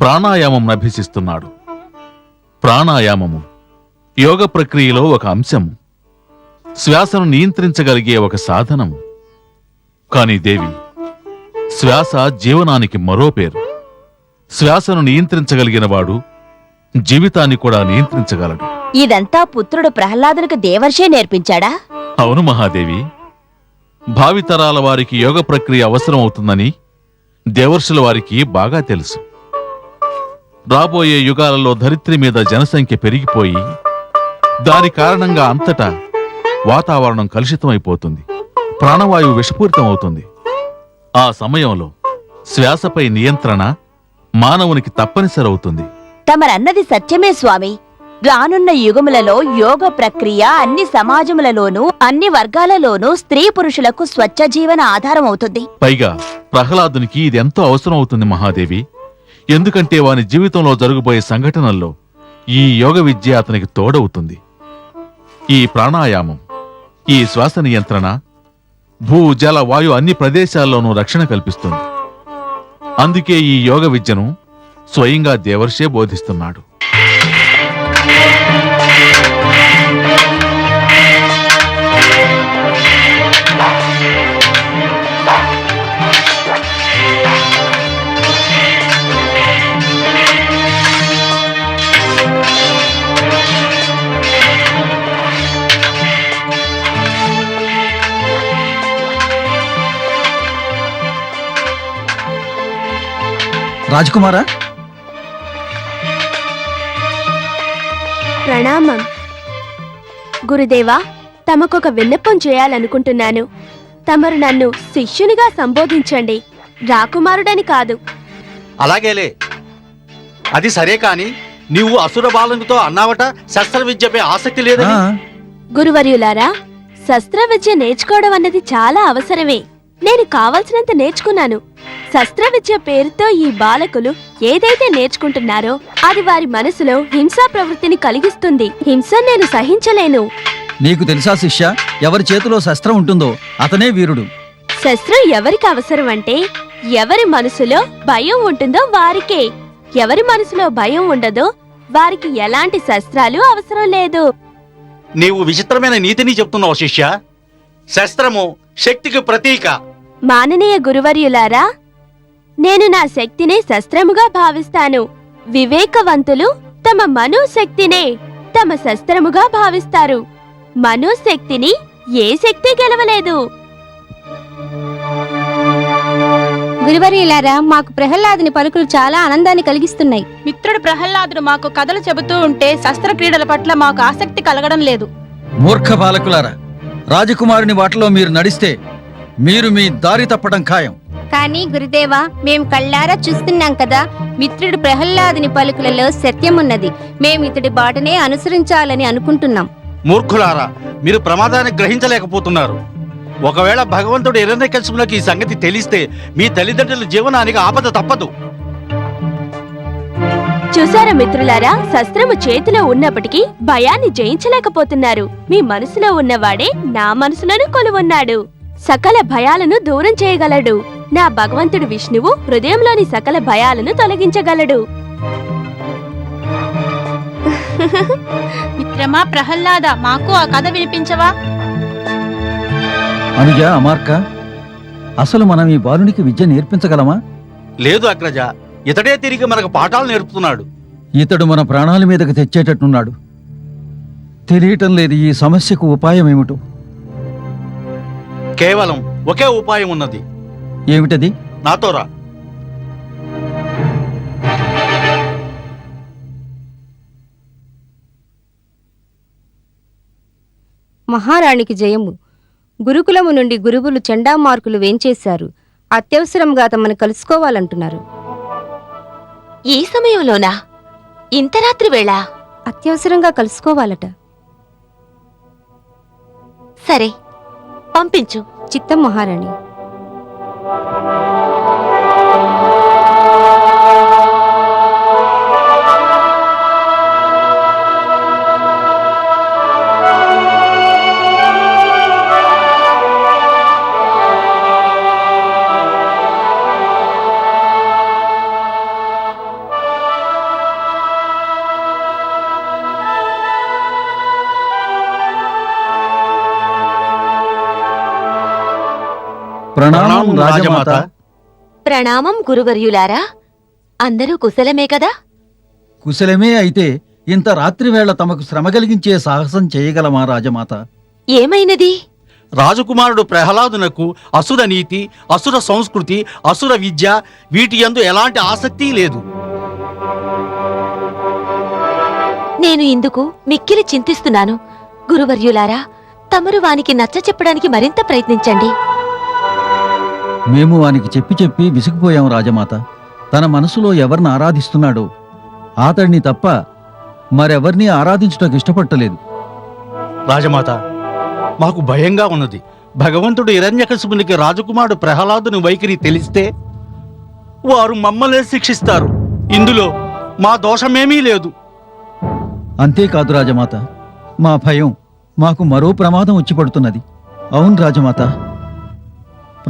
ప్రాణాయామం అభ్యసిస్తున్నాడు. ప్రాణాయామము యోగ ప్రక్రియలో ఒక అంశము, శ్వాసను నియంత్రించగలిగే ఒక సాధనము. కాని దేవి, శ్వాస జీవనానికి మరో పేరు. శ్వాసను నియంత్రించగలిగిన వాడు జీవితాన్ని కూడా నియంత్రించగలడు. ఇదంతా పుత్రుడు ప్రహ్లాదునికి దేవర్షే నేర్పించాడా? అవును మహాదేవి. భావితరాల వారికి యోగ ప్రక్రియ అవసరం అవుతుందని దేవర్షుల వారికి బాగా తెలుసు. రాబోయే యుగాలలో ధరిత్రి మీద జనసంఖ్య పెరిగిపోయి దాని కారణంగా అంతటా వాతావరణం కలుషితమైపోతుంది, ప్రాణవాయువు విషపూరితమవుతుంది. ఆ సమయంలో శ్వాసపై నియంత్రణ మానవునికి తప్పనిసరవుతుంది. తమరన్నది సత్యమే స్వామి. రానున్న యుగములలో యోగ ప్రక్రియ అన్ని సమాజములలోనూ అన్ని వర్గాలలోనూ స్త్రీ పురుషులకు స్వచ్ఛ జీవన ఆధారం అవుతుంది. పైగా ప్రహ్లాదునికి ఇది ఎంతో అవసరం అవుతుంది మహాదేవి. ఎందుకంటే వాని జీవితంలో జరగబోయే సంఘటనల్లో ఈ యోగ విద్య అతనికి తోడవుతుంది. ఈ ప్రాణాయామం, ఈ శ్వాస నియంత్రణ భూ జల వాయు అన్ని ప్రదేశాల్లోనూ రక్షణ కల్పిస్తుంది. అందుకే ఈ యోగ విద్యను స్వయంగా దేవర్షే బోధిస్తున్నాడు. రాజకుమారా, ప్రణామం. గురుదేవా, తమకొక విన్నపం చేయాలనుకుంటున్నాను. తమరు నన్ను శిష్యునిగా సంబోధించండి, రాకుమారుడని కాదు. అలాగేలే, అది సరే. కాని నీవు అసుర బాలునితో అన్నావట శస్త్ర విద్యపై ఆసక్తి లేదని. గురువర్యులారా, శస్త్ర విద్య నేర్చుకోవడం అన్నది చాలా అవసరమే. నేను కావలసినంత నేర్చుకున్నాను. శస్త్ర విద్య పేరుతో ఈ బాలకులు ఏదైతే నేర్చుకుంటున్నారో అది వారి మనసులో హింసా ప్రవృత్తిని కలిగిస్తుంది. హింస నేను సహించలేను. నీకు తెలుసా శిష్య, ఎవరి చేతిలో శస్త్రం ఉంటుందో అతనే వీరుడు. శస్త్రం ఎవరికి అవసరం అంటే ఎవరి మనసులో భయం ఉంటుందో వారికే. ఎవరి మనసులో భయం ఉండదో వారికి ఎలాంటి శస్త్రాలు అవసరం లేదు. నీవు విచిత్రమైన నీతిని చెప్తున్నావు శిష్య. శస్త్రము శక్తికి ప్రతీక. మాననీయ గురువర్యులారా, నేను నా శక్తినే శస్త్రముగా భావిస్తాను. వివేకవంతులు తమ మనోశక్తినే తమ శస్త్రముగా భావిస్తారు. మనోశక్తిని ఏ శక్తి గెలవలేదు. గురువర్యులారా, మాకు ప్రహ్లాదుని పలుకులు చాలా ఆనందాన్ని కలిగిస్తున్నాయి. మిత్రుడు ప్రహ్లాదుడు మాకు కథలు చెబుతూ ఉంటే శస్త్రక్రీడల పట్ల మాకు ఆసక్తి కలగడం లేదు. మూర్ఖ బాలకులారా, రాజకుమారుని వాటిలో మీరు నడిస్తే మీరు మీ దారి తప్పడం ఖాయం. కానీ గురుదేవా, మేము కళ్ళారా చూస్తున్నాం కదా, మిత్రుడు ప్రహ్లాదుని పలుకులలో సత్యమున్నది. మేము ఇతడి బాటనే అనుసరించాలని అనుకుంటున్నాం. మూర్ఖులారా, మీరు ప్రమాదాన్ని గ్రహించలేకపోతున్నారు. ఒకవేళ భగవంతుడు హిరణ్యకశిపునికి ఈ సంగతి తెలిస్తే మీ తల్లిదండ్రుల జీవనానికి ఆపద తప్పదు. చూసారా మిత్రులారా, శస్త్రము చేతిలో ఉన్నప్పటికీ భయాన్ని జయించలేకపోతున్నారు. మీ మనసులో ఉన్నవాడే నా మనసులోనూ కొలువున్నాడు. సకల భయాలను దూరం చేయగలడు. నా భగవంతుడు విష్ణువు హృదయంలోని సకల భయాలను తొలగించగలడు. మిత్రమా ప్రహ్లాద, మాకు ఆ కథ వినిపించవా? అనుజ, అమార్క, అసలు మనం ఈ బాలునికి విద్య నేర్పించగలమా? లేదు అగ్రజ, ఇతడే తిరిగి మనకు పాఠాలు నేర్పుతున్నాడు. ఇతడు మన ప్రాణాల మీదకి తెచ్చేటట్టున్నాడు. తెలియటం లేదు ఈ సమస్యకు ఉపాయం ఏమిటో. కేవలం ఒకే ఉపాయం ఉన్నది. ఏమిటది? నాతో రా. మహారాణికి జయము. గురుకులము నుండి గురువులు చండామార్కులు వేంచేశారు. అత్యవసరంగా తమను కలుసుకోవాలంటున్నారు. ఈ సమయంలోనా? ఇంత రాత్రి వేళ? అత్యవసరంగా కలుసుకోవాలట. సరే, పంపించు. చిత్తం మహారాణి. రాజమాత. ప్రణామం గురువర్యులారా. అందరూ కుశలమే కదా? కుశలమే అయితే ఇంత రాత్రివేళ తమకు శ్రమ కలిగించే సాహసం చేయగలమా రాజమాత? ఏమైనది? రాజకుమారుడు ప్రహ్లాదునకు అసుర నీతి, అసుర సంస్కృతి, అసుర విద్య వీటి యందు ఎలాంటి ఆసక్తి లేదు. నేను ఇందుకు మిక్కిలి చింతిస్తున్నాను. గురువర్యులారా, తమరు వానికి నచ్చ చెప్పడానికి మరింత ప్రయత్నించండి. మేము వానికి చెప్పి చెప్పి విసిగిపోయాం రాజమాత. తన మనసులో ఎవరిని ఆరాధిస్తున్నాడో అతడిని తప్ప మరెవరిని ఆరాధించుటకు ఇష్టపట్టలేదు. రాజమాత, మాకు భయంగా ఉన్నది. భగవంతుడు హిరణ్యకశిపునికి రాజకుమారుడు ప్రహ్లాదుని వైఖరి తెలిస్తే వారు మమ్మల్ని శిక్షిస్తారు. ఇందులో మా దోషమేమీ లేదు. అంతేకాదు రాజమాత, మా భయం మాకు మరో ప్రమాదం వచ్చి పడుతున్నది. అవును రాజమాత,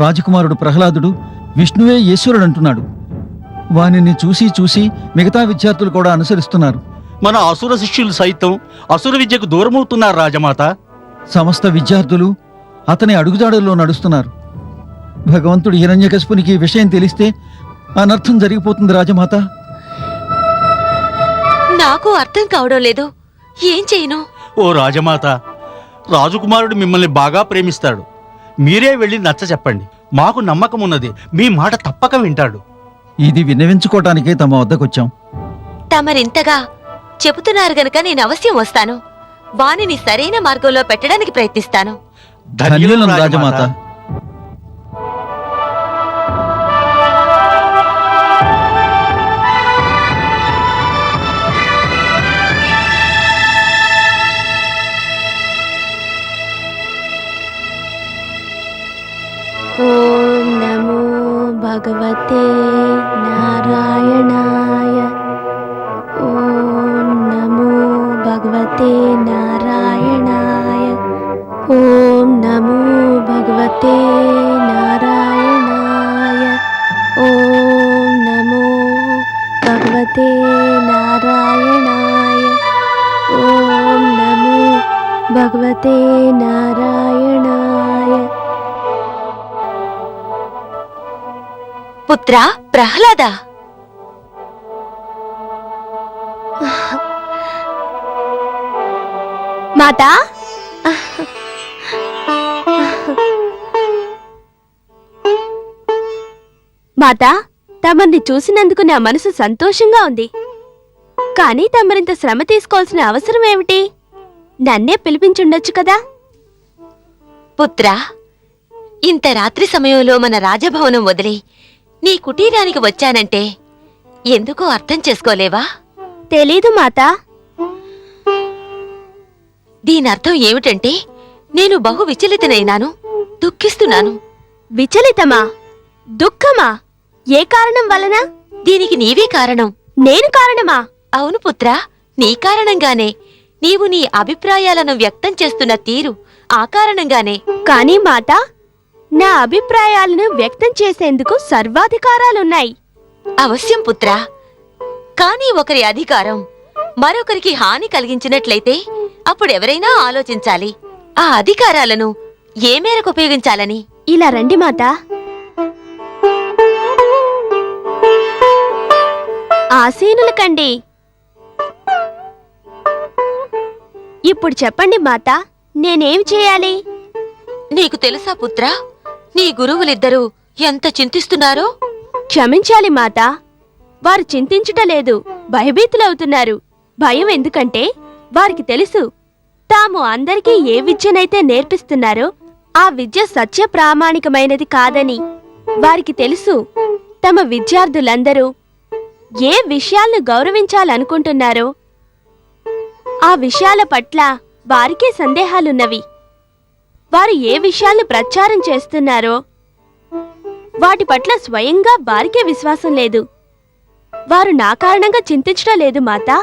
రాజకుమారుడు ప్రహ్లాదుడు విష్ణువే ఈశ్వరుడు అంటున్నాడు. వానిని చూసి చూసి మిగతా విద్యార్థులు కూడా అనుసరిస్తున్నారు. మన అసుర శిష్యులు సైతం అసుర విద్యకు దూరమవుతున్నారు రాజమాత. సమస్త విద్యార్థులు అతని అడుగుజాడల్లో నడుస్తున్నారు. భగవంతుడు హిరణ్యకశిపునికి ఈ విషయం తెలిస్తే అనర్థం జరిగిపోతుంది రాజమాత. నాకు అర్థం కావడం లేదు. ఏం చేయను? ఓ రాజమాత, రాజకుమారుడు మిమ్మల్ని బాగా ప్రేమిస్తాడు. మీరే వెళ్ళి నచ్చ చెప్పండి. మాకు నమ్మకం ఉన్నది, మీ మాట తప్పక వింటాడు. ఇది విన్నవించుకోవటానికే తమ వద్దకొచ్చాం. తమరింతగా చెబుతున్నారు గనుక నేను అవశ్యం వస్తాను. వానిని సరైన మార్గంలో పెట్టడానికి ప్రయత్నిస్తాను. ధన్యులం రాజమాత. ఓం నమో భగవతే నారాయణాయ. ఓం నమో భగవతే నారాయణాయ. ఓం నమో భగవతే నారాయణాయ. ఓం నమో భగవతే నారాయణాయ. ఓం నమో భగవతే నారాయణాయ. పుత్ర ప్రహ్లాద, మాతా, మాతా, తమర్ని చూసినందుకు నా మనసు సంతోషంగా ఉంది. కానీ తమరింత శ్రమ తీసుకోవాల్సిన అవసరం ఏమిటి? నన్నే పిలిపించుండొచ్చు కదా. పుత్రా, ఇంత రాత్రి సమయంలో మన రాజభవనం వదిలి నీ కుటీరానికి వచ్చానంటే ఎందుకో అర్థం చేసుకోలేవా? తెలీదు మాతా. దీనర్థం ఏమిటంటే నేను బహు విచలితనైనాను, దుఃఖిస్తున్నాను. విచలితమా? దుఃఖమా? ఏ కారణం వలన? దీనికి నీవే కారణం. నేను కారణమా? అవును పుత్రా, నీ కారణంగానే. నీవు నీ అభిప్రాయాలను వ్యక్తం చేస్తున్న తీరు ఆ కారణంగానే. కానీ మాతా, నా అభిప్రాయాలను వ్యక్తం చేసేందుకు సర్వాధికారాలున్నాయి. అవశ్యం పుత్రా, కానీ ఒకరి అధికారం మరొకరికి హాని కలిగించినట్లయితే అప్పుడెవరైనా ఆలోచించాలి ఆ అధికారాలను ఏ మేరకు ఉపయోగించాలని. ఇలా రండి మాతా. ఆసీనులు కండి. ఇప్పుడు చెప్పండి మాతా, నేనేం చేయాలి? నీకు తెలుసా పుత్రా, నీ గురువులిద్దరూ ఎంత చింతిస్తున్నారో? క్షమించాలి మాతా, వారు చింతించుటలేదు, భయభీతులవుతున్నారు. భయం ఎందుకంటే వారికి తెలుసు తాము అందరికీ ఏ విద్యనైతే నేర్పిస్తున్నారో ఆ విద్య సత్య ప్రామాణికమైనది కాదని. వారికి తెలుసు తమ విద్యార్థులందరూ ఏ విషయాలను గౌరవించాలనుకుంటున్నారో ఆ విషయాల పట్ల వారికే సందేహాలున్నవి. వారు ఏ విషయాలను ప్రచారం చేస్తున్నారో వాటి పట్ల స్వయంగా వారికే విశ్వాసం లేదు. వారు నా కారణంగా చింతించడం లేదు మాతా.